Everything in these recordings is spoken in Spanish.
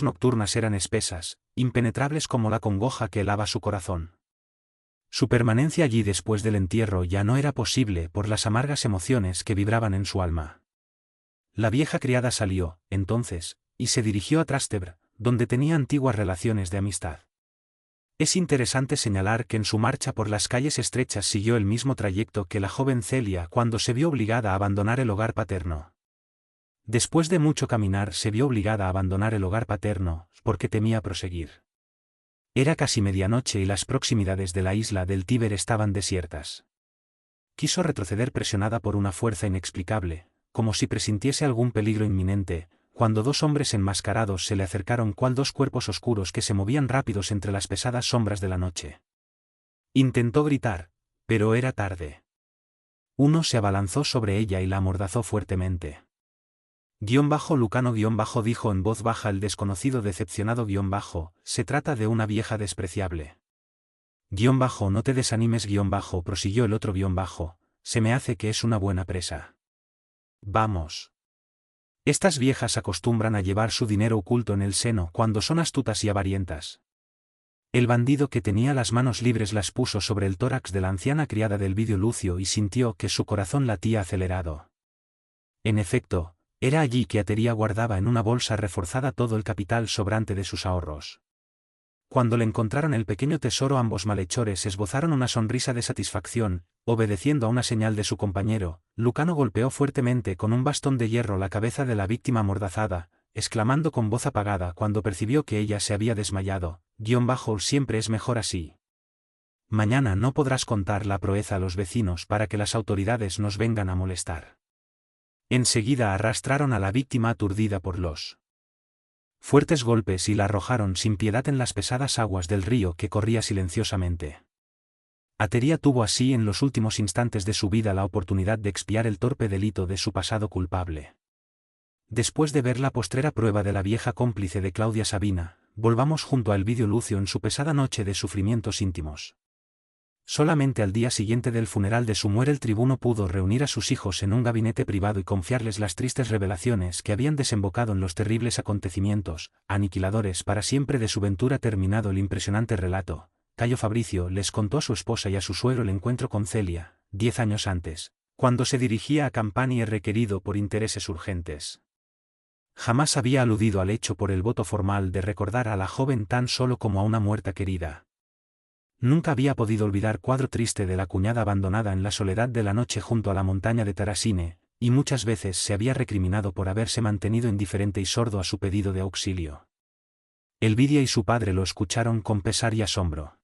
nocturnas eran espesas, impenetrables como la congoja que helaba su corazón. Su permanencia allí después del entierro ya no era posible por las amargas emociones que vibraban en su alma. La vieja criada salió, entonces, y se dirigió a Trastevere, donde tenía antiguas relaciones de amistad. Es interesante señalar que en su marcha por las calles estrechas siguió el mismo trayecto que la joven Celia cuando se vio obligada a abandonar el hogar paterno. Después de mucho caminar se vio obligada a abandonar el hogar paterno, porque temía proseguir. Era casi medianoche y las proximidades de la isla del Tíber estaban desiertas. Quiso retroceder presionada por una fuerza inexplicable, como si presintiese algún peligro inminente, cuando dos hombres enmascarados se le acercaron cual dos cuerpos oscuros que se movían rápidos entre las pesadas sombras de la noche. Intentó gritar, pero era tarde. Uno se abalanzó sobre ella y la amordazó fuertemente. Lucano dijo en voz baja el desconocido decepcionado se trata de una vieja despreciable. No te desanimes prosiguió el otro se me hace que es una buena presa. Vamos. Estas viejas acostumbran a llevar su dinero oculto en el seno cuando son astutas y avarientas. El bandido que tenía las manos libres las puso sobre el tórax de la anciana criada del Vidio Lucio y sintió que su corazón latía acelerado. En efecto, era allí que Ateria guardaba en una bolsa reforzada todo el capital sobrante de sus ahorros. Cuando le encontraron el pequeño tesoro ambos malhechores esbozaron una sonrisa de satisfacción, obedeciendo a una señal de su compañero. Lucano golpeó fuertemente con un bastón de hierro la cabeza de la víctima amordazada, exclamando con voz apagada cuando percibió que ella se había desmayado, siempre es mejor así. Mañana no podrás contar la proeza a los vecinos para que las autoridades nos vengan a molestar. Enseguida arrastraron a la víctima aturdida por los fuertes golpes y la arrojaron sin piedad en las pesadas aguas del río que corría silenciosamente. Ateria tuvo así en los últimos instantes de su vida la oportunidad de expiar el torpe delito de su pasado culpable. Después de ver la postrera prueba de la vieja cómplice de Claudia Sabina, volvamos junto a Elvidio Lucio en su pesada noche de sufrimientos íntimos. Solamente al día siguiente del funeral de su muerte el tribuno pudo reunir a sus hijos en un gabinete privado y confiarles las tristes revelaciones que habían desembocado en los terribles acontecimientos, aniquiladores para siempre de su ventura. Terminado el impresionante relato, Cayo Fabricio les contó a su esposa y a su suegro el encuentro con Celia, 10 años antes, cuando se dirigía a Campania requerido por intereses urgentes. Jamás había aludido al hecho por el voto formal de recordar a la joven tan solo como a una muerta querida. Nunca había podido olvidar cuadro triste de la cuñada abandonada en la soledad de la noche junto a la montaña de Tarasine, y muchas veces se había recriminado por haberse mantenido indiferente y sordo a su pedido de auxilio. Elvidia y su padre lo escucharon con pesar y asombro.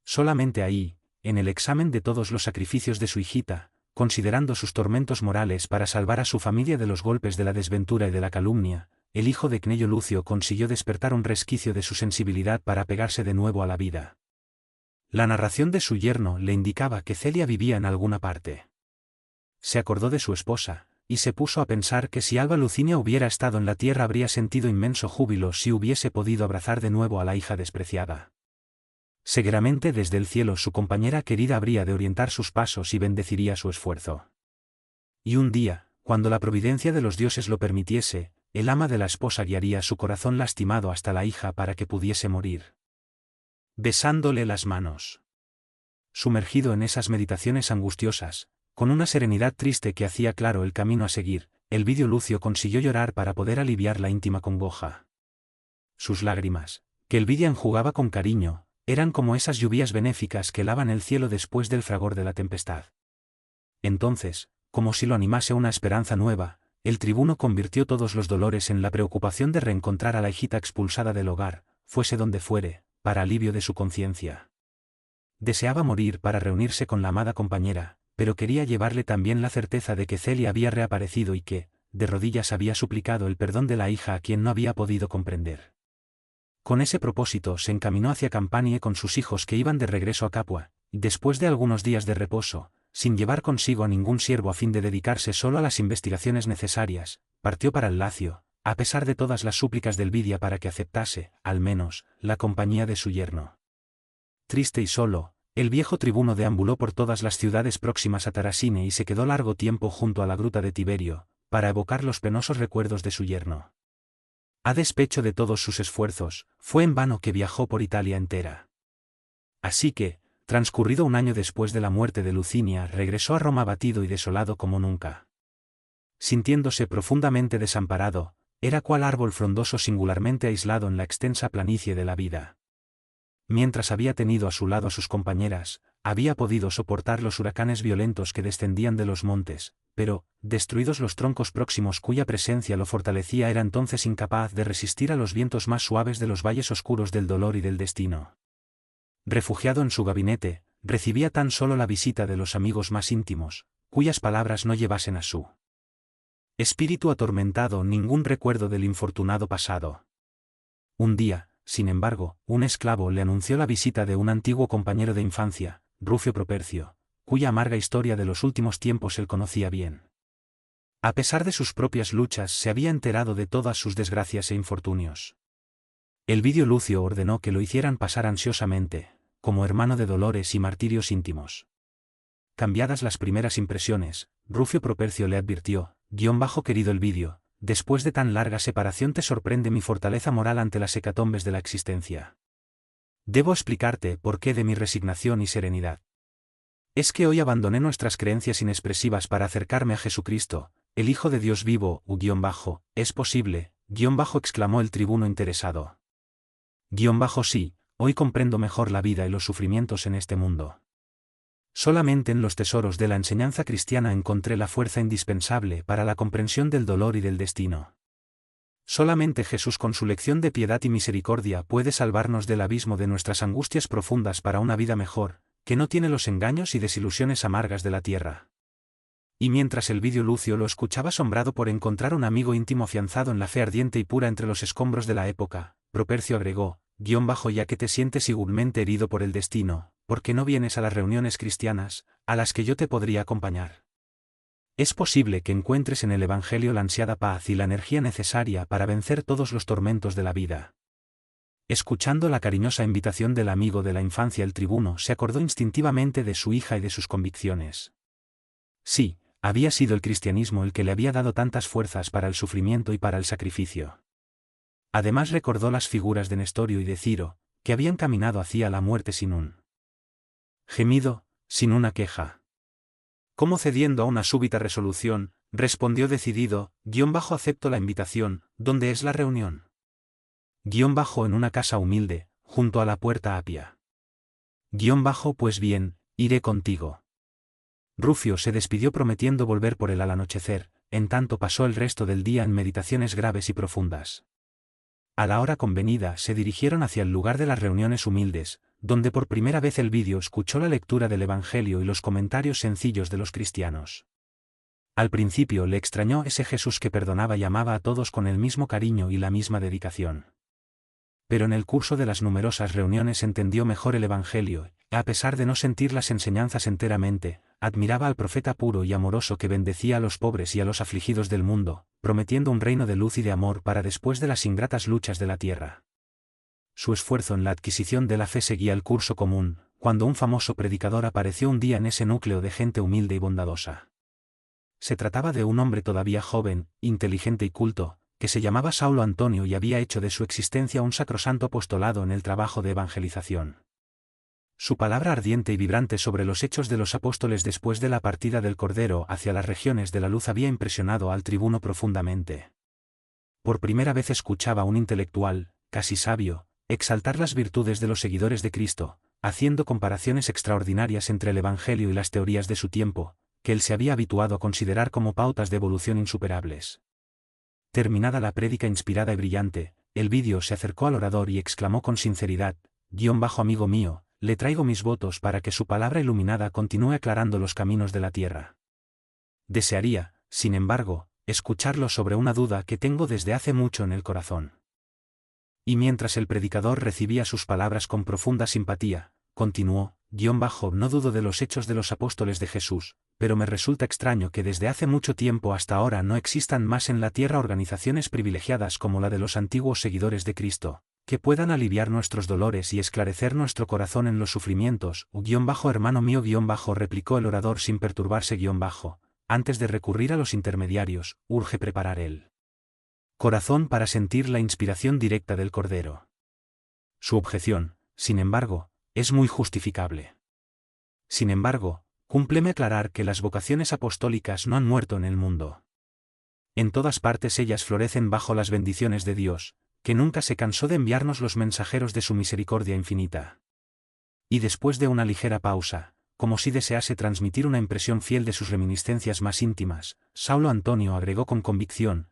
Solamente ahí, en el examen de todos los sacrificios de su hijita, considerando sus tormentos morales para salvar a su familia de los golpes de la desventura y de la calumnia, el hijo de Cneio Lucio consiguió despertar un resquicio de su sensibilidad para pegarse de nuevo a la vida. La narración de su yerno le indicaba que Celia vivía en alguna parte. Se acordó de su esposa, y se puso a pensar que si Alba Lucinia hubiera estado en la tierra habría sentido inmenso júbilo si hubiese podido abrazar de nuevo a la hija despreciada. Seguramente desde el cielo su compañera querida habría de orientar sus pasos y bendeciría su esfuerzo. Y un día, cuando la providencia de los dioses lo permitiese, el ama de la esposa guiaría su corazón lastimado hasta la hija para que pudiese morir. Besándole las manos. Sumergido en esas meditaciones angustiosas, con una serenidad triste que hacía claro el camino a seguir, Elvidio Lucio consiguió llorar para poder aliviar la íntima congoja. Sus lágrimas, que Elvidia enjugaba con cariño, eran como esas lluvias benéficas que lavan el cielo después del fragor de la tempestad. Entonces, como si lo animase una esperanza nueva, el tribuno convirtió todos los dolores en la preocupación de reencontrar a la hijita expulsada del hogar, fuese donde fuere, para alivio de su conciencia. Deseaba morir para reunirse con la amada compañera, pero quería llevarle también la certeza de que Celia había reaparecido y que, de rodillas había suplicado el perdón de la hija a quien no había podido comprender. Con ese propósito se encaminó hacia Campanie con sus hijos que iban de regreso a Capua, y después de algunos días de reposo, sin llevar consigo a ningún siervo a fin de dedicarse solo a las investigaciones necesarias, partió para el Lacio, a pesar de todas las súplicas de Elvidia para que aceptase, al menos, la compañía de su yerno. Triste y solo, el viejo tribuno deambuló por todas las ciudades próximas a Tarasine y se quedó largo tiempo junto a la gruta de Tiberio, para evocar los penosos recuerdos de su yerno. A despecho de todos sus esfuerzos, fue en vano que viajó por Italia entera. Así que, transcurrido un año después de la muerte de Lucinia, regresó a Roma abatido y desolado como nunca. Sintiéndose profundamente desamparado, era cual árbol frondoso singularmente aislado en la extensa planicie de la vida. Mientras había tenido a su lado a sus compañeras, había podido soportar los huracanes violentos que descendían de los montes, pero, destruidos los troncos próximos cuya presencia lo fortalecía, era entonces incapaz de resistir a los vientos más suaves de los valles oscuros del dolor y del destino. Refugiado en su gabinete, recibía tan solo la visita de los amigos más íntimos, cuyas palabras no llevasen a su espíritu atormentado ningún recuerdo del infortunado pasado. Un día, sin embargo, un esclavo le anunció la visita de un antiguo compañero de infancia, Rufio Propercio, cuya amarga historia de los últimos tiempos él conocía bien. A pesar de sus propias luchas, se había enterado de todas sus desgracias e infortunios. Elvidio Lucio ordenó que lo hicieran pasar ansiosamente, como hermano de dolores y martirios íntimos. Cambiadas las primeras impresiones, Rufio Propercio le advirtió: querido Elvidio, después de tan larga separación te sorprende mi fortaleza moral ante las hecatombes de la existencia. Debo explicarte por qué de mi resignación y serenidad. Es que hoy abandoné nuestras creencias inexpresivas para acercarme a Jesucristo, el Hijo de Dios vivo, ¿es posible? Exclamó el tribuno interesado. Sí, hoy comprendo mejor la vida y los sufrimientos en este mundo. Solamente en los tesoros de la enseñanza cristiana encontré la fuerza indispensable para la comprensión del dolor y del destino. Solamente Jesús con su lección de piedad y misericordia puede salvarnos del abismo de nuestras angustias profundas para una vida mejor, que no tiene los engaños y desilusiones amargas de la tierra. Y mientras Elvidio Lucio lo escuchaba asombrado por encontrar un amigo íntimo afianzado en la fe ardiente y pura entre los escombros de la época, Propercio agregó: ya que te sientes igualmente herido por el destino, ¿por qué no vienes a las reuniones cristianas, a las que yo te podría acompañar? Es posible que encuentres en el Evangelio la ansiada paz y la energía necesaria para vencer todos los tormentos de la vida. Escuchando la cariñosa invitación del amigo de la infancia, el tribuno se acordó instintivamente de su hija y de sus convicciones. Sí, había sido el cristianismo el que le había dado tantas fuerzas para el sufrimiento y para el sacrificio. Además recordó las figuras de Nestorio y de Ciro, que habían caminado hacia la muerte sin un gemido, sin una queja. Como cediendo a una súbita resolución, respondió decidido: acepto la invitación. ¿Dónde es la reunión? En una casa humilde, junto a la puerta Apia. Pues bien, iré contigo. Rufio se despidió prometiendo volver por él al anochecer, en tanto pasó el resto del día en meditaciones graves y profundas. A la hora convenida se dirigieron hacia el lugar de las reuniones humildes, donde por primera vez Elvidio escuchó la lectura del Evangelio y los comentarios sencillos de los cristianos. Al principio le extrañó ese Jesús que perdonaba y amaba a todos con el mismo cariño y la misma dedicación. Pero en el curso de las numerosas reuniones entendió mejor el Evangelio, y a pesar de no sentir las enseñanzas enteramente, admiraba al profeta puro y amoroso que bendecía a los pobres y a los afligidos del mundo, prometiendo un reino de luz y de amor para después de las ingratas luchas de la tierra. Su esfuerzo en la adquisición de la fe seguía el curso común, cuando un famoso predicador apareció un día en ese núcleo de gente humilde y bondadosa. Se trataba de un hombre todavía joven, inteligente y culto, que se llamaba Saulo Antonio y había hecho de su existencia un sacrosanto apostolado en el trabajo de evangelización. Su palabra ardiente y vibrante sobre los hechos de los apóstoles después de la partida del Cordero hacia las regiones de la luz había impresionado al tribuno profundamente. Por primera vez escuchaba a un intelectual, casi sabio, exaltar las virtudes de los seguidores de Cristo, haciendo comparaciones extraordinarias entre el Evangelio y las teorías de su tiempo, que él se había habituado a considerar como pautas de evolución insuperables. Terminada la prédica inspirada y brillante, Elvidio se acercó al orador y exclamó con sinceridad: amigo mío, le traigo mis votos para que su palabra iluminada continúe aclarando los caminos de la tierra. Desearía, sin embargo, escucharlo sobre una duda que tengo desde hace mucho en el corazón. Y mientras el predicador recibía sus palabras con profunda simpatía, continuó: no dudo de los hechos de los apóstoles de Jesús, pero me resulta extraño que desde hace mucho tiempo hasta ahora no existan más en la tierra organizaciones privilegiadas como la de los antiguos seguidores de Cristo, que puedan aliviar nuestros dolores y esclarecer nuestro corazón en los sufrimientos. Hermano mío, replicó el orador sin perturbarse, antes de recurrir a los intermediarios, urge preparar el corazón para sentir la inspiración directa del Cordero. Su objeción, sin embargo, es muy justificable. Sin embargo, cúmpleme aclarar que las vocaciones apostólicas no han muerto en el mundo. En todas partes ellas florecen bajo las bendiciones de Dios, que nunca se cansó de enviarnos los mensajeros de su misericordia infinita. Y después de una ligera pausa, como si desease transmitir una impresión fiel de sus reminiscencias más íntimas, Saulo Antonio agregó con convicción: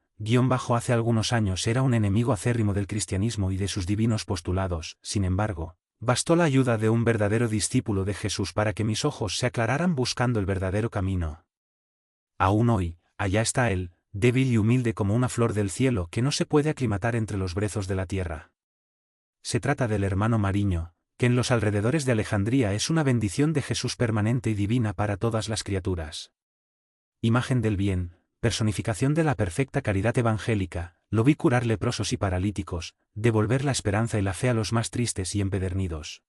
hace algunos años era un enemigo acérrimo del cristianismo y de sus divinos postulados, sin embargo, bastó la ayuda de un verdadero discípulo de Jesús para que mis ojos se aclararan buscando el verdadero camino. Aún hoy, allá está él, débil y humilde como una flor del cielo que no se puede aclimatar entre los brezos de la tierra. Se trata del hermano Mariño, que en los alrededores de Alejandría es una bendición de Jesús permanente y divina para todas las criaturas. Imagen del bien, personificación de la perfecta caridad evangélica, lo vi curar leprosos y paralíticos, devolver la esperanza y la fe a los más tristes y empedernidos.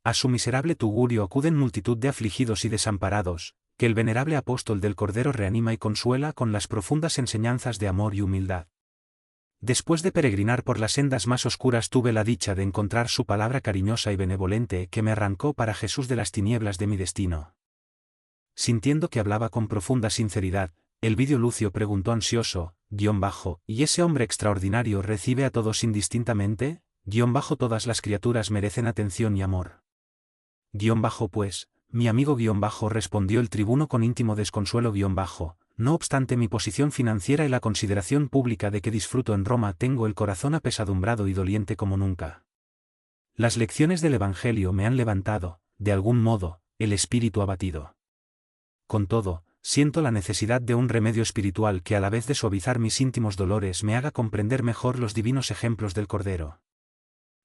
A su miserable tugurio acuden multitud de afligidos y desamparados, que el venerable apóstol del Cordero reanima y consuela con las profundas enseñanzas de amor y humildad. Después de peregrinar por las sendas más oscuras tuve la dicha de encontrar su palabra cariñosa y benevolente que me arrancó para Jesús de las tinieblas de mi destino. Sintiendo que hablaba con profunda sinceridad, Elvidio Lucio preguntó ansioso: ¿y ese hombre extraordinario recibe a todos indistintamente? Todas las criaturas merecen atención y amor. Pues, mi amigo respondió el tribuno con íntimo desconsuelo no obstante mi posición financiera y la consideración pública de que disfruto en Roma, tengo el corazón apesadumbrado y doliente como nunca. Las lecciones del Evangelio me han levantado, de algún modo, el espíritu abatido. Con todo, siento la necesidad de un remedio espiritual que a la vez de suavizar mis íntimos dolores me haga comprender mejor los divinos ejemplos del Cordero.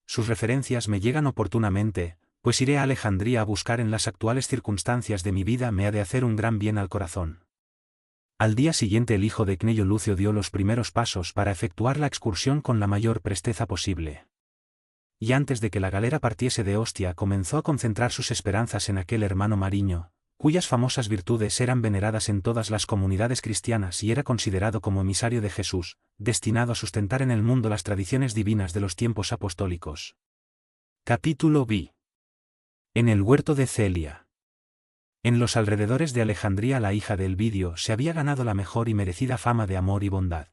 Sus referencias me llegan oportunamente, pues iré a Alejandría a buscar en las actuales circunstancias de mi vida me ha de hacer un gran bien al corazón. Al día siguiente el hijo de Cneio Lucio dio los primeros pasos para efectuar la excursión con la mayor presteza posible. Y antes de que la galera partiese de Ostia comenzó a concentrar sus esperanzas en aquel hermano Mariño, cuyas famosas virtudes eran veneradas en todas las comunidades cristianas y era considerado como emisario de Jesús, destinado a sustentar en el mundo las tradiciones divinas de los tiempos apostólicos. Capítulo B. En el huerto de Celia. En los alrededores de Alejandría la hija de Elvidio se había ganado la mejor y merecida fama de amor y bondad.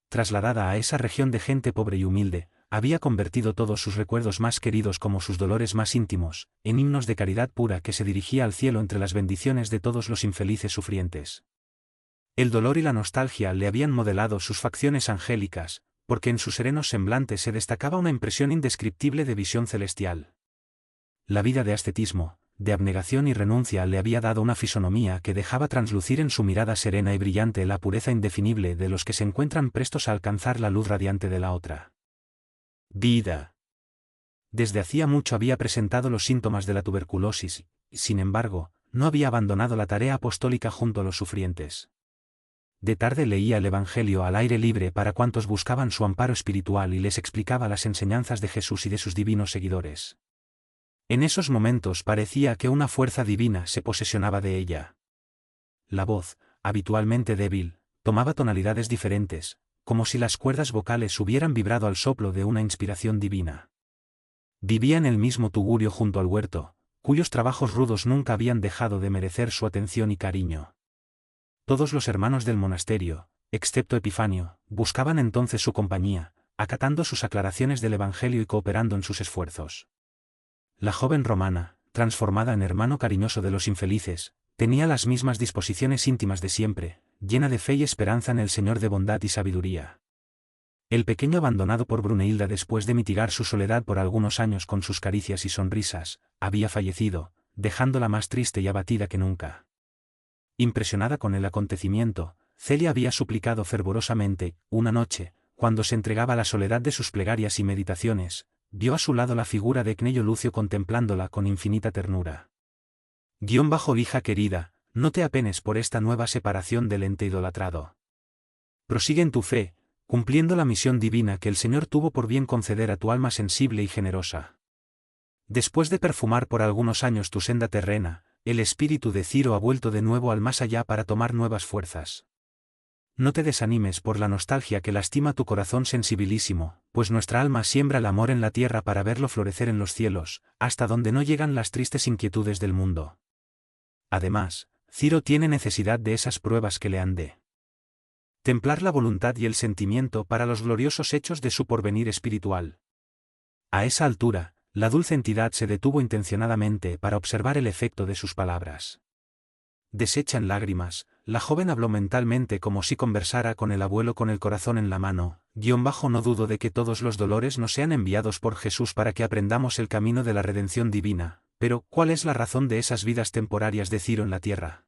Trasladada a esa región de gente pobre y humilde, había convertido todos sus recuerdos más queridos como sus dolores más íntimos, en himnos de caridad pura que se dirigía al cielo entre las bendiciones de todos los infelices sufrientes. El dolor y la nostalgia le habían modelado sus facciones angélicas, porque en su sereno semblante se destacaba una impresión indescriptible de visión celestial. La vida de ascetismo, de abnegación y renuncia le había dado una fisonomía que dejaba translucir en su mirada serena y brillante la pureza indefinible de los que se encuentran prestos a alcanzar la luz radiante de la otra vida. Desde hacía mucho había presentado los síntomas de la tuberculosis, y, sin embargo, no había abandonado la tarea apostólica junto a los sufrientes. De tarde leía el Evangelio al aire libre para cuantos buscaban su amparo espiritual y les explicaba las enseñanzas de Jesús y de sus divinos seguidores. En esos momentos parecía que una fuerza divina se posesionaba de ella. La voz, habitualmente débil, tomaba tonalidades diferentes, como si las cuerdas vocales hubieran vibrado al soplo de una inspiración divina. Vivía en el mismo tugurio junto al huerto, cuyos trabajos rudos nunca habían dejado de merecer su atención y cariño. Todos los hermanos del monasterio, excepto Epifanio, buscaban entonces su compañía, acatando sus aclaraciones del Evangelio y cooperando en sus esfuerzos. La joven romana, transformada en hermano cariñoso de los infelices, tenía las mismas disposiciones íntimas de siempre, llena de fe y esperanza en el Señor de bondad y sabiduría. El pequeño abandonado por Bruneilda después de mitigar su soledad por algunos años con sus caricias y sonrisas, había fallecido, dejándola más triste y abatida que nunca. Impresionada con el acontecimiento, Celia había suplicado fervorosamente, una noche, cuando se entregaba a la soledad de sus plegarias y meditaciones, vio a su lado la figura de Cneio Lucio contemplándola con infinita ternura. Hija querida, no te apenes por esta nueva separación del ente idolatrado. Prosigue en tu fe, cumpliendo la misión divina que el Señor tuvo por bien conceder a tu alma sensible y generosa. Después de perfumar por algunos años tu senda terrena, el espíritu de Ciro ha vuelto de nuevo al más allá para tomar nuevas fuerzas. no te desanimes por la nostalgia que lastima tu corazón sensibilísimo, pues nuestra alma siembra el amor en la tierra para verlo florecer en los cielos, hasta donde no llegan las tristes inquietudes del mundo. Además, Ciro tiene necesidad de esas pruebas que le han de templar la voluntad y el sentimiento para los gloriosos hechos de su porvenir espiritual. A esa altura, la dulce entidad se detuvo intencionadamente para observar el efecto de sus palabras. Deshecha en lágrimas, la joven habló mentalmente como si conversara con el abuelo con el corazón en la mano, no dudo de que todos los dolores nos sean enviados por Jesús para que aprendamos el camino de la redención divina, pero ¿cuál es la razón de esas vidas temporarias de Ciro en la tierra?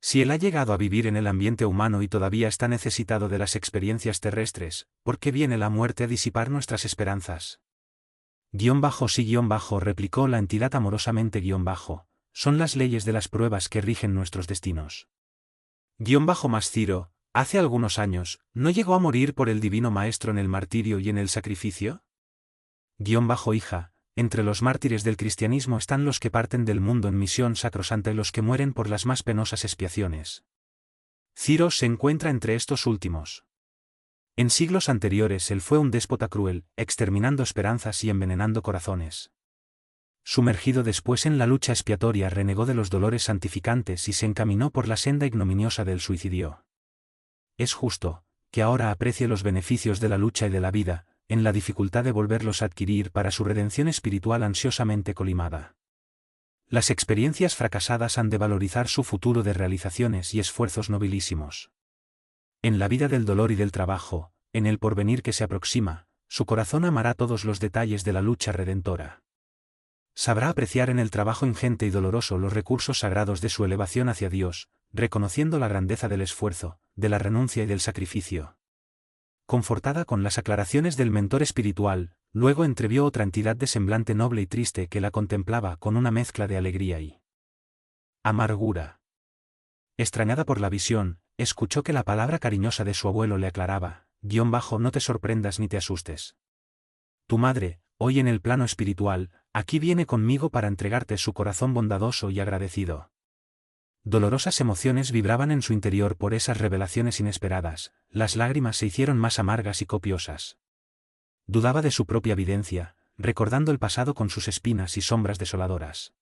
Si él ha llegado a vivir en el ambiente humano y todavía está necesitado de las experiencias terrestres, ¿por qué viene la muerte a disipar nuestras esperanzas? Sí, replicó la entidad amorosamente, son las leyes de las pruebas que rigen nuestros destinos. Más Ciro, hace algunos años, ¿no llegó a morir por el divino maestro en el martirio y en el sacrificio? Hija, entre los mártires del cristianismo están los que parten del mundo en misión sacrosanta y los que mueren por las más penosas expiaciones. Ciro se encuentra entre estos últimos. En siglos anteriores él fue un déspota cruel, exterminando esperanzas y envenenando corazones. Sumergido después en la lucha expiatoria, renegó de los dolores santificantes y se encaminó por la senda ignominiosa del suicidio. Es justo que ahora aprecie los beneficios de la lucha y de la vida, en la dificultad de volverlos a adquirir para su redención espiritual ansiosamente colimada. Las experiencias fracasadas han de valorizar su futuro de realizaciones y esfuerzos nobilísimos. En la vida del dolor y del trabajo, en el porvenir que se aproxima, su corazón amará todos los detalles de la lucha redentora. Sabrá apreciar en el trabajo ingente y doloroso los recursos sagrados de su elevación hacia Dios, reconociendo la grandeza del esfuerzo, de la renuncia y del sacrificio. Confortada con las aclaraciones del mentor espiritual, luego entrevió otra entidad de semblante noble y triste que la contemplaba con una mezcla de alegría y amargura. Extrañada por la visión, escuchó que la palabra cariñosa de su abuelo le aclaraba, no te sorprendas ni te asustes. Tu madre, hoy en el plano espiritual, aquí viene conmigo para entregarte su corazón bondadoso y agradecido. Dolorosas emociones vibraban en su interior por esas revelaciones inesperadas, las lágrimas se hicieron más amargas y copiosas. Dudaba de su propia videncia, recordando el pasado con sus espinas y sombras desoladoras.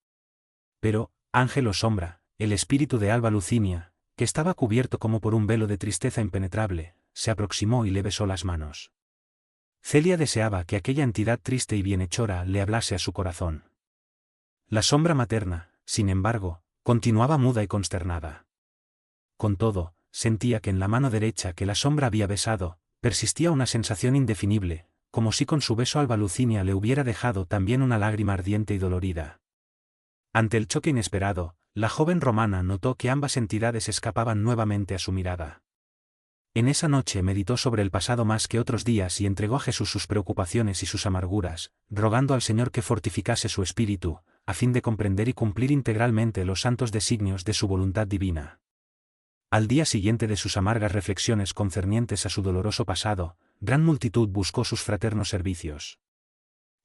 Pero, ángel o sombra, el espíritu de Alba Lucinia, que estaba cubierto como por un velo de tristeza impenetrable, se aproximó y le besó las manos. Celia deseaba que aquella entidad triste y bienhechora le hablase a su corazón. La sombra materna, sin embargo, continuaba muda y consternada. Con todo, sentía que en la mano derecha que la sombra había besado, persistía una sensación indefinible, como si con su beso Alba Lucinia le hubiera dejado también una lágrima ardiente y dolorida. Ante el choque inesperado, la joven romana notó que ambas entidades escapaban nuevamente a su mirada. En esa noche meditó sobre el pasado más que otros días y entregó a Jesús sus preocupaciones y sus amarguras, rogando al Señor que fortificase su espíritu, a fin de comprender y cumplir integralmente los santos designios de su voluntad divina. Al día siguiente de sus amargas reflexiones concernientes a su doloroso pasado, gran multitud buscó sus fraternos servicios.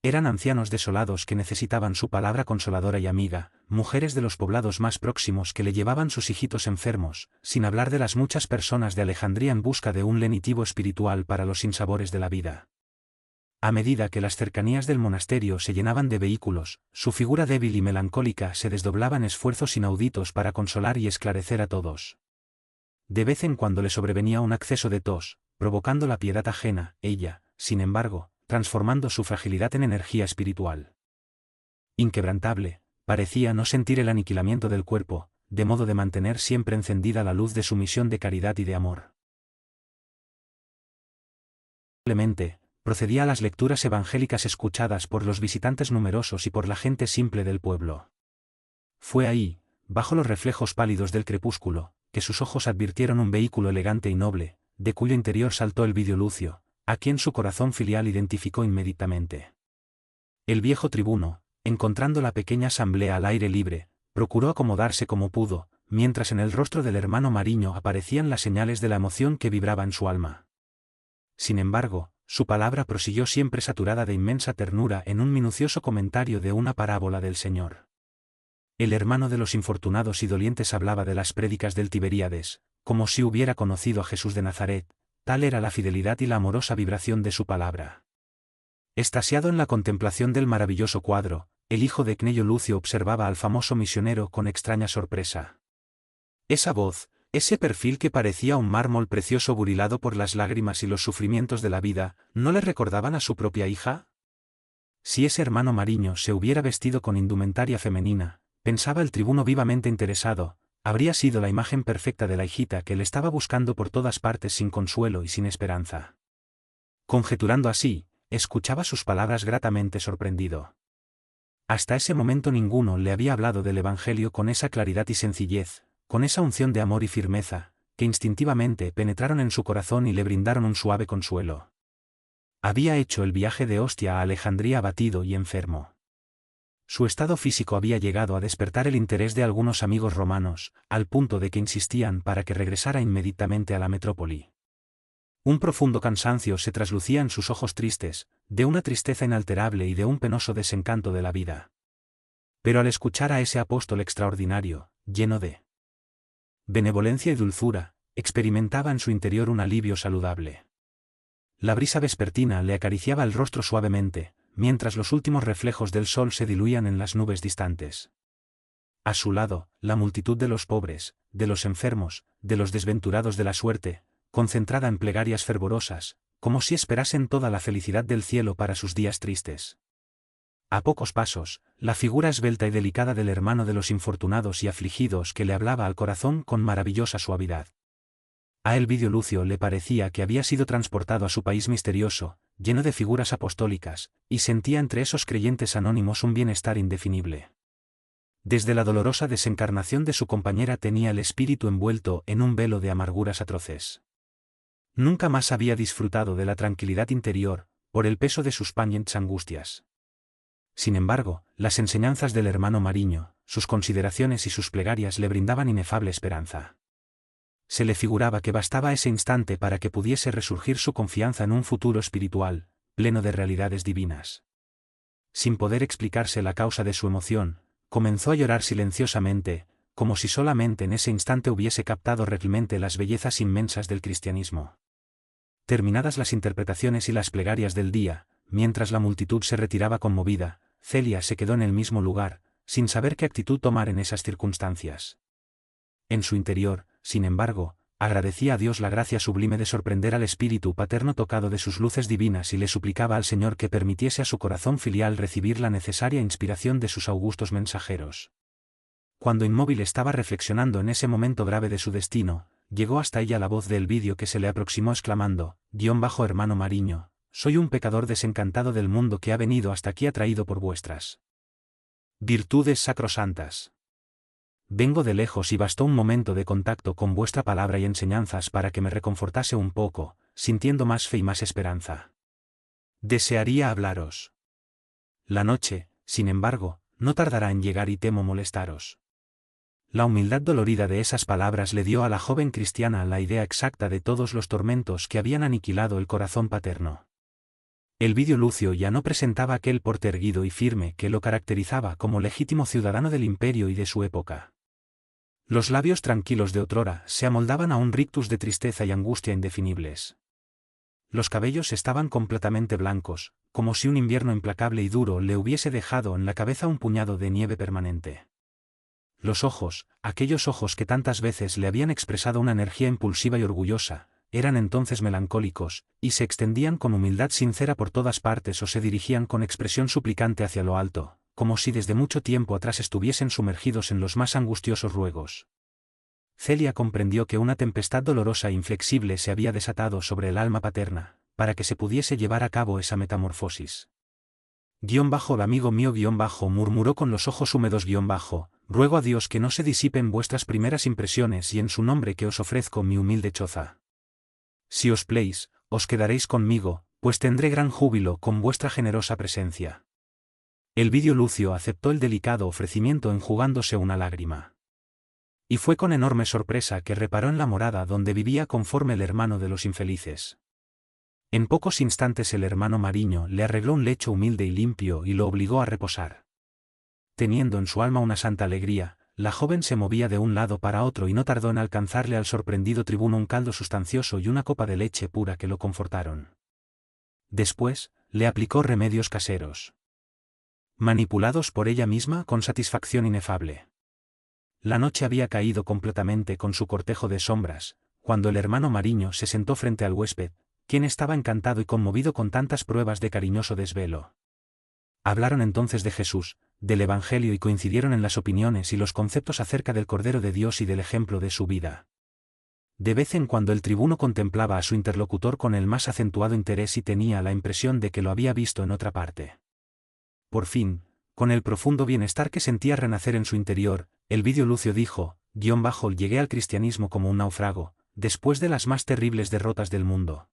Eran ancianos desolados que necesitaban su palabra consoladora y amiga, mujeres de los poblados más próximos que le llevaban sus hijitos enfermos, sin hablar de las muchas personas de Alejandría en busca de un lenitivo espiritual para los sinsabores de la vida. A medida que las cercanías del monasterio se llenaban de vehículos, su figura débil y melancólica se desdoblaba en esfuerzos inauditos para consolar y esclarecer a todos. De vez en cuando le sobrevenía un acceso de tos, provocando la piedad ajena, ella, sin embargo, transformando su fragilidad en energía espiritual. Inquebrantable, parecía no sentir el aniquilamiento del cuerpo, de modo de mantener siempre encendida la luz de su misión de caridad y de amor. Simplemente, procedía a las lecturas evangélicas escuchadas por los visitantes numerosos y por la gente simple del pueblo. Fue ahí, bajo los reflejos pálidos del crepúsculo, que sus ojos advirtieron un vehículo elegante y noble, de cuyo interior saltó el vidrio lucio, a quien su corazón filial identificó inmediatamente. El viejo tribuno, encontrando la pequeña asamblea al aire libre, procuró acomodarse como pudo, mientras en el rostro del hermano Mariño aparecían las señales de la emoción que vibraba en su alma. Sin embargo, su palabra prosiguió siempre saturada de inmensa ternura en un minucioso comentario de una parábola del Señor. El hermano de los infortunados y dolientes hablaba de las prédicas del Tiberíades, como si hubiera conocido a Jesús de Nazaret, tal era la fidelidad y la amorosa vibración de su palabra. Extasiado en la contemplación del maravilloso cuadro, el hijo de Cneo Lucio observaba al famoso misionero con extraña sorpresa. Esa voz, ese perfil que parecía un mármol precioso burilado por las lágrimas y los sufrimientos de la vida, ¿no le recordaban a su propia hija? Si ese hermano Mariño se hubiera vestido con indumentaria femenina, pensaba el tribuno vivamente interesado, habría sido la imagen perfecta de la hijita que le estaba buscando por todas partes sin consuelo y sin esperanza. Conjeturando así, escuchaba sus palabras gratamente sorprendido. Hasta ese momento ninguno le había hablado del Evangelio con esa claridad y sencillez, con esa unción de amor y firmeza, que instintivamente penetraron en su corazón y le brindaron un suave consuelo. Había hecho el viaje de Ostia a Alejandría abatido y enfermo. Su estado físico había llegado a despertar el interés de algunos amigos romanos, al punto de que insistían para que regresara inmediatamente a la metrópoli. Un profundo cansancio se traslucía en sus ojos tristes, de una tristeza inalterable y de un penoso desencanto de la vida. Pero al escuchar a ese apóstol extraordinario, lleno de benevolencia y dulzura, experimentaba en su interior un alivio saludable. La brisa vespertina le acariciaba el rostro suavemente, mientras los últimos reflejos del sol se diluían en las nubes distantes. A su lado, la multitud de los pobres, de los enfermos, de los desventurados de la suerte, concentrada en plegarias fervorosas, como si esperasen toda la felicidad del cielo para sus días tristes. A pocos pasos, la figura esbelta y delicada del hermano de los infortunados y afligidos que le hablaba al corazón con maravillosa suavidad. A Elvidio Lucio le parecía que había sido transportado a su país misterioso, lleno de figuras apostólicas, y sentía entre esos creyentes anónimos un bienestar indefinible. Desde la dolorosa desencarnación de su compañera tenía el espíritu envuelto en un velo de amarguras atroces. Nunca más había disfrutado de la tranquilidad interior, por el peso de sus pañentes angustias. Sin embargo, las enseñanzas del hermano Mariño, sus consideraciones y sus plegarias le brindaban inefable esperanza. Se le figuraba que bastaba ese instante para que pudiese resurgir su confianza en un futuro espiritual, pleno de realidades divinas. Sin poder explicarse la causa de su emoción, comenzó a llorar silenciosamente, como si solamente en ese instante hubiese captado realmente las bellezas inmensas del cristianismo. Terminadas las interpretaciones y las plegarias del día, mientras la multitud se retiraba conmovida, Celia se quedó en el mismo lugar, sin saber qué actitud tomar en esas circunstancias. En su interior, sin embargo, agradecía a Dios la gracia sublime de sorprender al espíritu paterno tocado de sus luces divinas y le suplicaba al Señor que permitiese a su corazón filial recibir la necesaria inspiración de sus augustos mensajeros. Cuando inmóvil estaba reflexionando en ese momento grave de su destino, llegó hasta ella la voz de Elvidio que se le aproximó exclamando: "Hermano Mariño, soy un pecador desencantado del mundo que ha venido hasta aquí atraído por vuestras virtudes sacrosantas. Vengo de lejos y bastó un momento de contacto con vuestra palabra y enseñanzas para que me reconfortase un poco, sintiendo más fe y más esperanza. Desearía hablaros. La noche, sin embargo, no tardará en llegar y temo molestaros". La humildad dolorida de esas palabras le dio a la joven cristiana la idea exacta de todos los tormentos que habían aniquilado el corazón paterno. Elvidio Lucio ya no presentaba aquel porte erguido y firme que lo caracterizaba como legítimo ciudadano del imperio y de su época. Los labios tranquilos de otrora se amoldaban a un rictus de tristeza y angustia indefinibles. Los cabellos estaban completamente blancos, como si un invierno implacable y duro le hubiese dejado en la cabeza un puñado de nieve permanente. Los ojos, aquellos ojos que tantas veces le habían expresado una energía impulsiva y orgullosa, eran entonces melancólicos, y se extendían con humildad sincera por todas partes o se dirigían con expresión suplicante hacia lo alto, como si desde mucho tiempo atrás estuviesen sumergidos en los más angustiosos ruegos. Celia comprendió que una tempestad dolorosa e inflexible se había desatado sobre el alma paterna, para que se pudiese llevar a cabo esa metamorfosis. El amigo mío murmuró con los ojos húmedos ruego a Dios que no se disipen vuestras primeras impresiones y en su nombre que os ofrezco mi humilde choza. Si os pléis, os quedaréis conmigo, pues tendré gran júbilo con vuestra generosa presencia. Elvidio Lucio aceptó el delicado ofrecimiento enjugándose una lágrima. Y fue con enorme sorpresa que reparó en la morada donde vivía conforme el hermano de los infelices. En pocos instantes el hermano Mariño le arregló un lecho humilde y limpio y lo obligó a reposar. Teniendo en su alma una santa alegría, la joven se movía de un lado para otro y no tardó en alcanzarle al sorprendido tribuno un caldo sustancioso y una copa de leche pura que lo confortaron. Después, le aplicó remedios caseros, manipulados por ella misma con satisfacción inefable. La noche había caído completamente con su cortejo de sombras, cuando el hermano Mariño se sentó frente al huésped, quien estaba encantado y conmovido con tantas pruebas de cariñoso desvelo. Hablaron entonces de Jesús, del Evangelio y coincidieron en las opiniones y los conceptos acerca del Cordero de Dios y del ejemplo de su vida. De vez en cuando el tribuno contemplaba a su interlocutor con el más acentuado interés y tenía la impresión de que lo había visto en otra parte. Por fin, con el profundo bienestar que sentía renacer en su interior, el Elvidio Lucio dijo, llegué al cristianismo como un náufrago, después de las más terribles derrotas del mundo.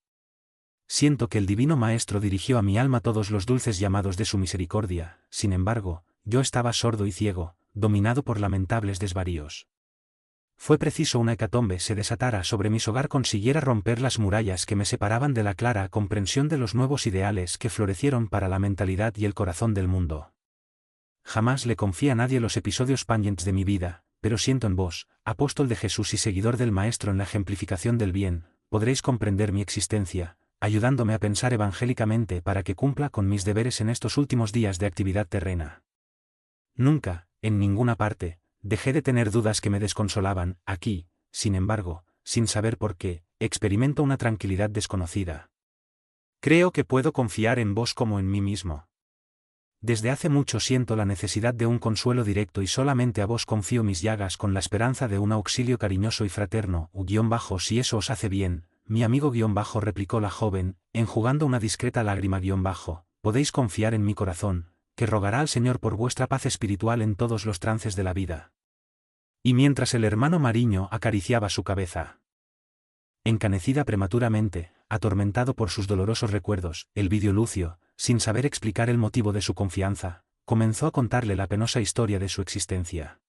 Siento que el Divino Maestro dirigió a mi alma todos los dulces llamados de su misericordia, sin embargo, yo estaba sordo y ciego, dominado por lamentables desvaríos. Fue preciso una hecatombe se desatara sobre mi hogar consiguiera romper las murallas que me separaban de la clara comprensión de los nuevos ideales que florecieron para la mentalidad y el corazón del mundo. Jamás le confié a nadie los episodios poignants de mi vida, pero siento en vos, apóstol de Jesús y seguidor del Maestro en la ejemplificación del bien, podréis comprender mi existencia, ayudándome a pensar evangélicamente para que cumpla con mis deberes en estos últimos días de actividad terrena. Nunca, en ninguna parte, dejé de tener dudas que me desconsolaban. Aquí, sin embargo, sin saber por qué, experimento una tranquilidad desconocida. Creo que puedo confiar en vos como en mí mismo. Desde hace mucho siento la necesidad de un consuelo directo y solamente a vos confío mis llagas con la esperanza de un auxilio cariñoso y fraterno. Si eso os hace bien, mi amigo replicó la joven, enjugando una discreta lágrima podéis confiar en mi corazón, que rogará al Señor por vuestra paz espiritual en todos los trances de la vida. Y mientras el hermano Mariño acariciaba su cabeza, encanecida prematuramente, atormentado por sus dolorosos recuerdos, el Elvidio Lucio, sin saber explicar el motivo de su confianza, comenzó a contarle la penosa historia de su existencia.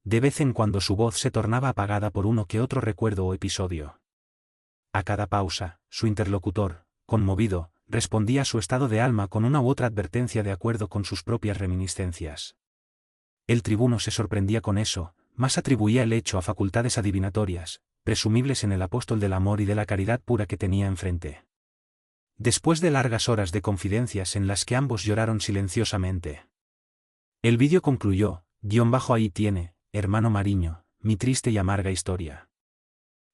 De vez en cuando su voz se tornaba apagada por uno que otro recuerdo o episodio. A cada pausa, su interlocutor, conmovido, respondía a su estado de alma con una u otra advertencia de acuerdo con sus propias reminiscencias. El tribuno se sorprendía con eso, más atribuía el hecho a facultades adivinatorias, presumibles en el apóstol del amor y de la caridad pura que tenía enfrente. Después de largas horas de confidencias en las que ambos lloraron silenciosamente, el Elvidio concluyó, ahí tiene, hermano Mariño, mi triste y amarga historia.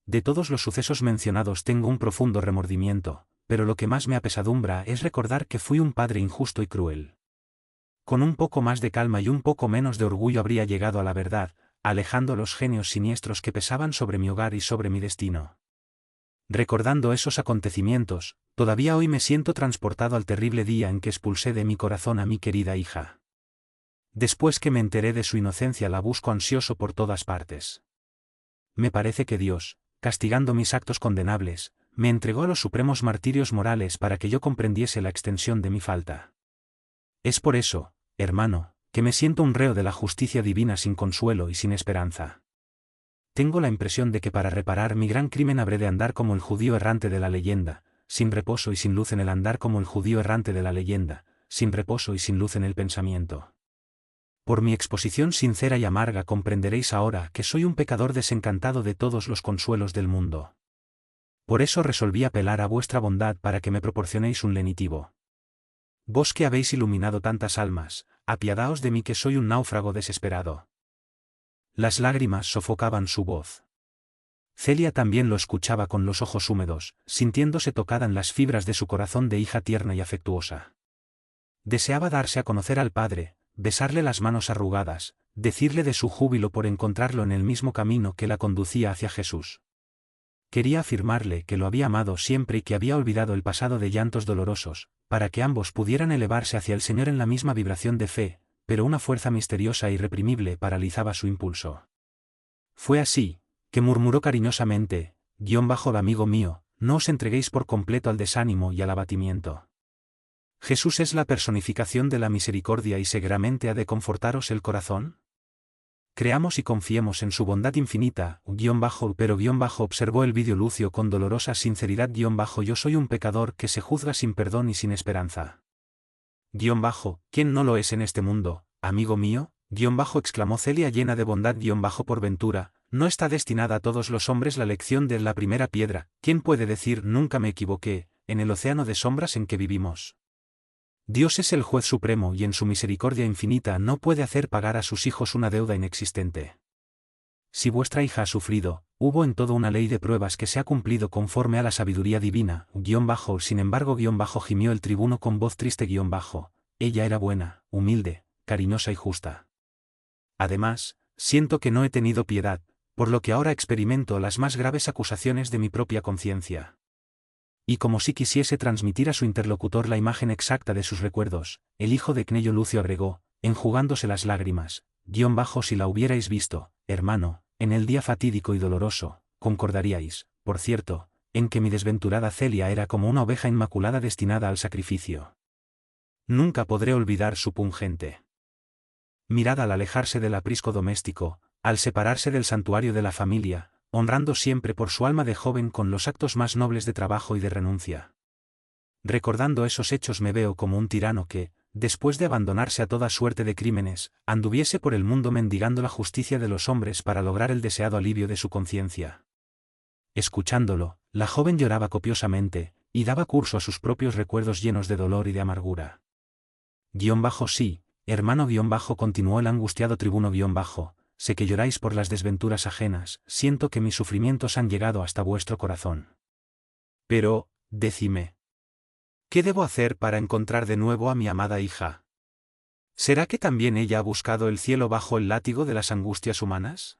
De todos los sucesos mencionados tengo un profundo remordimiento, pero lo que más me apesadumbra es recordar que fui un padre injusto y cruel. Con un poco más de calma y un poco menos de orgullo habría llegado a la verdad, alejando los genios siniestros que pesaban sobre mi hogar y sobre mi destino. Recordando esos acontecimientos, todavía hoy me siento transportado al terrible día en que expulsé de mi corazón a mi querida hija. Después que me enteré de su inocencia la busco ansioso por todas partes. Me parece que Dios, castigando mis actos condenables, me entregó a los supremos martirios morales para que yo comprendiese la extensión de mi falta. Es por eso, hermano, que me siento un reo de la justicia divina sin consuelo y sin esperanza. Tengo la impresión de que para reparar mi gran crimen habré de andar como el judío errante de la leyenda, sin reposo y sin luz en el andar como el judío errante de la leyenda, sin reposo y sin luz en el pensamiento. Por mi exposición sincera y amarga comprenderéis ahora que soy un pecador desencantado de todos los consuelos del mundo. Por eso resolví apelar a vuestra bondad para que me proporcionéis un lenitivo. Vos que habéis iluminado tantas almas, apiadaos de mí que soy un náufrago desesperado. Las lágrimas sofocaban su voz. Celia también lo escuchaba con los ojos húmedos, sintiéndose tocada en las fibras de su corazón de hija tierna y afectuosa. Deseaba darse a conocer al padre, besarle las manos arrugadas, decirle de su júbilo por encontrarlo en el mismo camino que la conducía hacia Jesús. Quería afirmarle que lo había amado siempre y que había olvidado el pasado de llantos dolorosos, para que ambos pudieran elevarse hacia el Señor en la misma vibración de fe, pero una fuerza misteriosa e irreprimible paralizaba su impulso. Fue así, que murmuró cariñosamente, amigo mío, no os entreguéis por completo al desánimo y al abatimiento. ¿Jesús es la personificación de la misericordia y seguramente ha de confortaros el corazón? Creamos y confiemos en su bondad infinita, observó el Elvidio Lucio con dolorosa sinceridad yo soy un pecador que se juzga sin perdón y sin esperanza. ¿Quién no lo es en este mundo, amigo mío? Exclamó Celia llena de bondad por ventura, no está destinada a todos los hombres la lección de la primera piedra. ¿Quién puede decir nunca me equivoqué, en el océano de sombras en que vivimos? Dios es el juez supremo y en su misericordia infinita no puede hacer pagar a sus hijos una deuda inexistente. Si vuestra hija ha sufrido, hubo en todo una ley de pruebas que se ha cumplido conforme a la sabiduría divina, sin embargo, gimió el tribuno con voz triste, ella era buena, humilde, cariñosa y justa. Además, siento que no he tenido piedad, por lo que ahora experimento las más graves acusaciones de mi propia conciencia. Y como si quisiese transmitir a su interlocutor la imagen exacta de sus recuerdos, el hijo de Cnello Lucio agregó, enjugándose las lágrimas, si la hubierais visto, hermano, en el día fatídico y doloroso, concordaríais, por cierto, en que mi desventurada Celia era como una oveja inmaculada destinada al sacrificio. Nunca podré olvidar su pungente mirada al alejarse del aprisco doméstico, al separarse del santuario de la familia, honrando siempre por su alma de joven con los actos más nobles de trabajo y de renuncia. Recordando esos hechos me veo como un tirano que, después de abandonarse a toda suerte de crímenes, anduviese por el mundo mendigando la justicia de los hombres para lograr el deseado alivio de su conciencia. Escuchándolo, la joven lloraba copiosamente, y daba curso a sus propios recuerdos llenos de dolor y de amargura. Sí, hermano continuó el angustiado tribuno sé que lloráis por las desventuras ajenas, siento que mis sufrimientos han llegado hasta vuestro corazón. Pero, decime, ¿qué debo hacer para encontrar de nuevo a mi amada hija? ¿Será que también ella ha buscado el cielo bajo el látigo de las angustias humanas?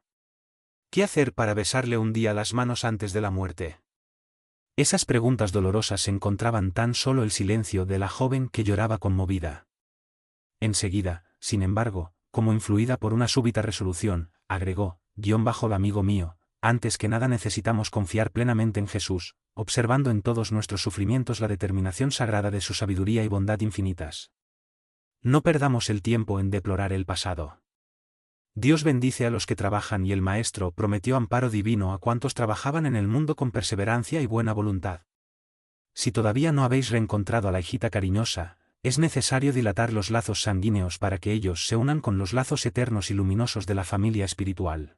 ¿Qué hacer para besarle un día las manos antes de la muerte? Esas preguntas dolorosas encontraban tan solo el silencio de la joven que lloraba conmovida. Enseguida, sin embargo, como influida por una súbita resolución, agregó, amigo mío, antes que nada necesitamos confiar plenamente en Jesús, observando en todos nuestros sufrimientos la determinación sagrada de su sabiduría y bondad infinitas. No perdamos el tiempo en deplorar el pasado. Dios bendice a los que trabajan y el Maestro prometió amparo divino a cuantos trabajaban en el mundo con perseverancia y buena voluntad. Si todavía no habéis reencontrado a la hijita cariñosa, es necesario dilatar los lazos sanguíneos para que ellos se unan con los lazos eternos y luminosos de la familia espiritual.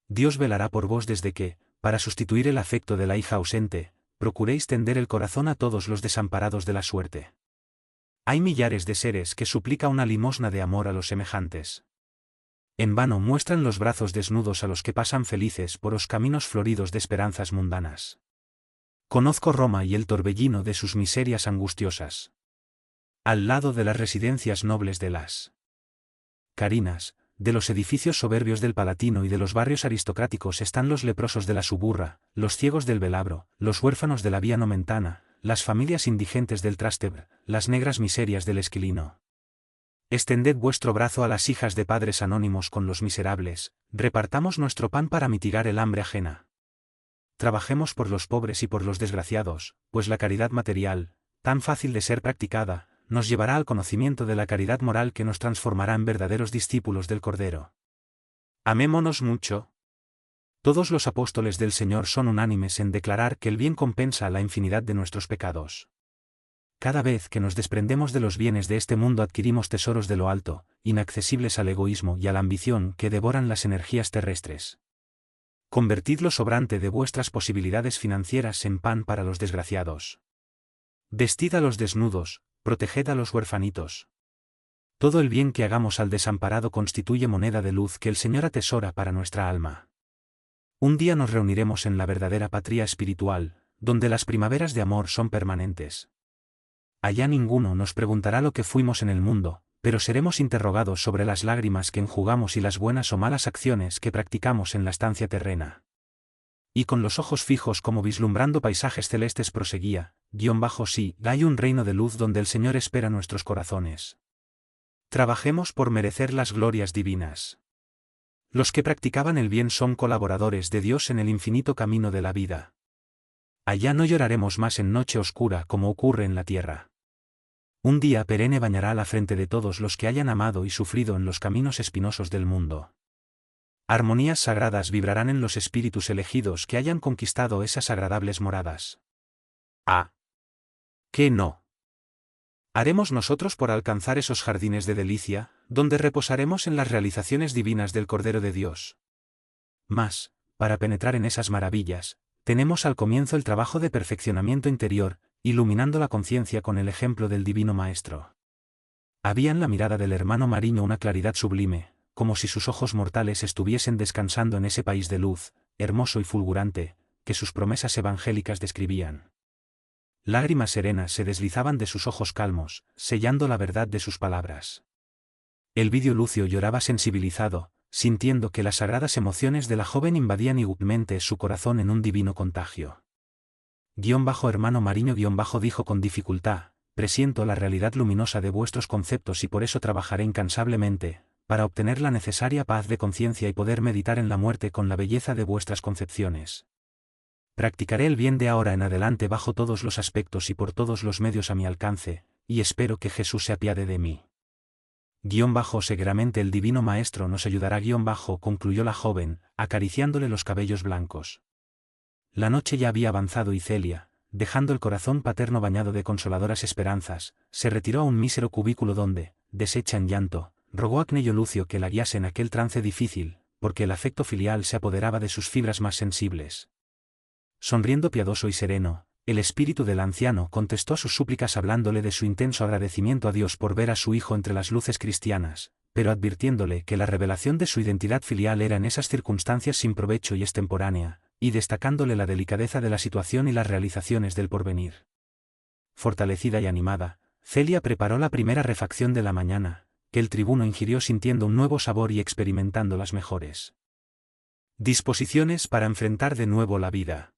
Dios velará por vos desde que, para sustituir el afecto de la hija ausente, procuréis tender el corazón a todos los desamparados de la suerte. Hay millares de seres que suplica una limosna de amor a los semejantes. En vano muestran los brazos desnudos a los que pasan felices por los caminos floridos de esperanzas mundanas. Conozco Roma y el torbellino de sus miserias angustiosas. Al lado de las residencias nobles de las Carinas, de los edificios soberbios del Palatino y de los barrios aristocráticos están los leprosos de la Suburra, los ciegos del Velabro, los huérfanos de la Vía Nomentana, las familias indigentes del Trastevere, las negras miserias del Esquilino. Extended vuestro brazo a las hijas de padres anónimos con los miserables, repartamos nuestro pan para mitigar el hambre ajena. Trabajemos por los pobres y por los desgraciados, pues la caridad material, tan fácil de ser practicada, nos llevará al conocimiento de la caridad moral que nos transformará en verdaderos discípulos del Cordero. Amémonos mucho. Todos los apóstoles del Señor son unánimes en declarar que el bien compensa la infinidad de nuestros pecados. Cada vez que nos desprendemos de los bienes de este mundo adquirimos tesoros de lo alto, inaccesibles al egoísmo y a la ambición que devoran las energías terrestres. Convertid lo sobrante de vuestras posibilidades financieras en pan para los desgraciados. Vestid a los desnudos, proteged a los huerfanitos. Todo el bien que hagamos al desamparado constituye moneda de luz que el Señor atesora para nuestra alma. Un día nos reuniremos en la verdadera patria espiritual, donde las primaveras de amor son permanentes. Allá ninguno nos preguntará lo que fuimos en el mundo, pero seremos interrogados sobre las lágrimas que enjugamos y las buenas o malas acciones que practicamos en la estancia terrena. Y con los ojos fijos como vislumbrando paisajes celestes proseguía, sí, hay un reino de luz donde el Señor espera nuestros corazones. Trabajemos por merecer las glorias divinas. Los que practicaban el bien son colaboradores de Dios en el infinito camino de la vida. Allá no lloraremos más en noche oscura como ocurre en la tierra. Un día perenne bañará la frente de todos los que hayan amado y sufrido en los caminos espinosos del mundo. Armonías sagradas vibrarán en los espíritus elegidos que hayan conquistado esas agradables moradas. ¿Qué no? haremos nosotros por alcanzar esos jardines de delicia, donde reposaremos en las realizaciones divinas del Cordero de Dios? Mas, para penetrar en esas maravillas, tenemos al comienzo el trabajo de perfeccionamiento interior, iluminando la conciencia con el ejemplo del Divino Maestro. Había en la mirada del hermano Mariño una claridad sublime, como si sus ojos mortales estuviesen descansando en ese país de luz, hermoso y fulgurante, que sus promesas evangélicas describían. Lágrimas serenas se deslizaban de sus ojos calmos, sellando la verdad de sus palabras. El Vidio Lucio lloraba sensibilizado, sintiendo que las sagradas emociones de la joven invadían igualmente su corazón en un divino contagio. Hermano Mariño dijo con dificultad: presiento la realidad luminosa de vuestros conceptos y por eso trabajaré incansablemente, para obtener la necesaria paz de conciencia y poder meditar en la muerte con la belleza de vuestras concepciones. Practicaré el bien de ahora en adelante bajo todos los aspectos y por todos los medios a mi alcance, y espero que Jesús se apiade de mí. Seguramente el Divino Maestro nos ayudará. Concluyó la joven, acariciándole los cabellos blancos. La noche ya había avanzado y Celia, dejando el corazón paterno bañado de consoladoras esperanzas, se retiró a un mísero cubículo donde, deshecha en llanto, rogó a Cnello Lucio que la guiase en aquel trance difícil, porque el afecto filial se apoderaba de sus fibras más sensibles. Sonriendo piadoso y sereno, el espíritu del anciano contestó a sus súplicas hablándole de su intenso agradecimiento a Dios por ver a su hijo entre las luces cristianas, pero advirtiéndole que la revelación de su identidad filial era en esas circunstancias sin provecho y extemporánea, y destacándole la delicadeza de la situación y las realizaciones del porvenir. Fortalecida y animada, Celia preparó la primera refacción de la mañana, que el tribuno ingirió sintiendo un nuevo sabor y experimentando las mejores disposiciones para enfrentar de nuevo la vida.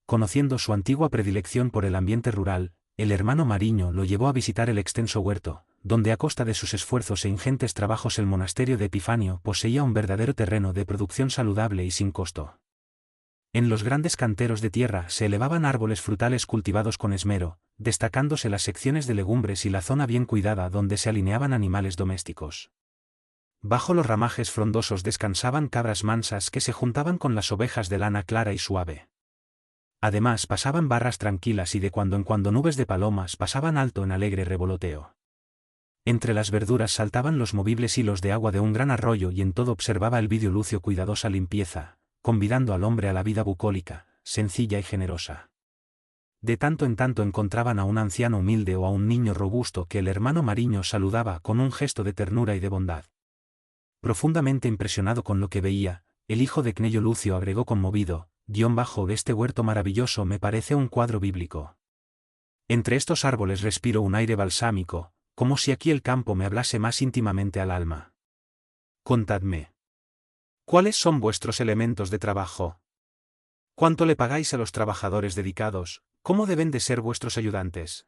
Conociendo su antigua predilección por el ambiente rural, el hermano Mariño lo llevó a visitar el extenso huerto, donde a costa de sus esfuerzos e ingentes trabajos el monasterio de Epifanio poseía un verdadero terreno de producción saludable y sin costo. En los grandes canteros de tierra se elevaban árboles frutales cultivados con esmero, destacándose las secciones de legumbres y la zona bien cuidada donde se alineaban animales domésticos. Bajo los ramajes frondosos descansaban cabras mansas que se juntaban con las ovejas de lana clara y suave. Además pasaban barras tranquilas y de cuando en cuando nubes de palomas pasaban alto en alegre revoloteo. Entre las verduras saltaban los movibles hilos de agua de un gran arroyo y en todo observaba el Vidio Lucio cuidadosa limpieza, convidando al hombre a la vida bucólica, sencilla y generosa. De tanto en tanto encontraban a un anciano humilde o a un niño robusto que el hermano Mariño saludaba con un gesto de ternura y de bondad. Profundamente impresionado con lo que veía, el hijo de Cnello Lucio agregó conmovido: este huerto maravilloso me parece un cuadro bíblico. Entre estos árboles respiro un aire balsámico, como si aquí el campo me hablase más íntimamente al alma. Contadme. ¿Cuáles son vuestros elementos de trabajo? ¿Cuánto le pagáis a los trabajadores dedicados? ¿Cómo deben de ser vuestros ayudantes?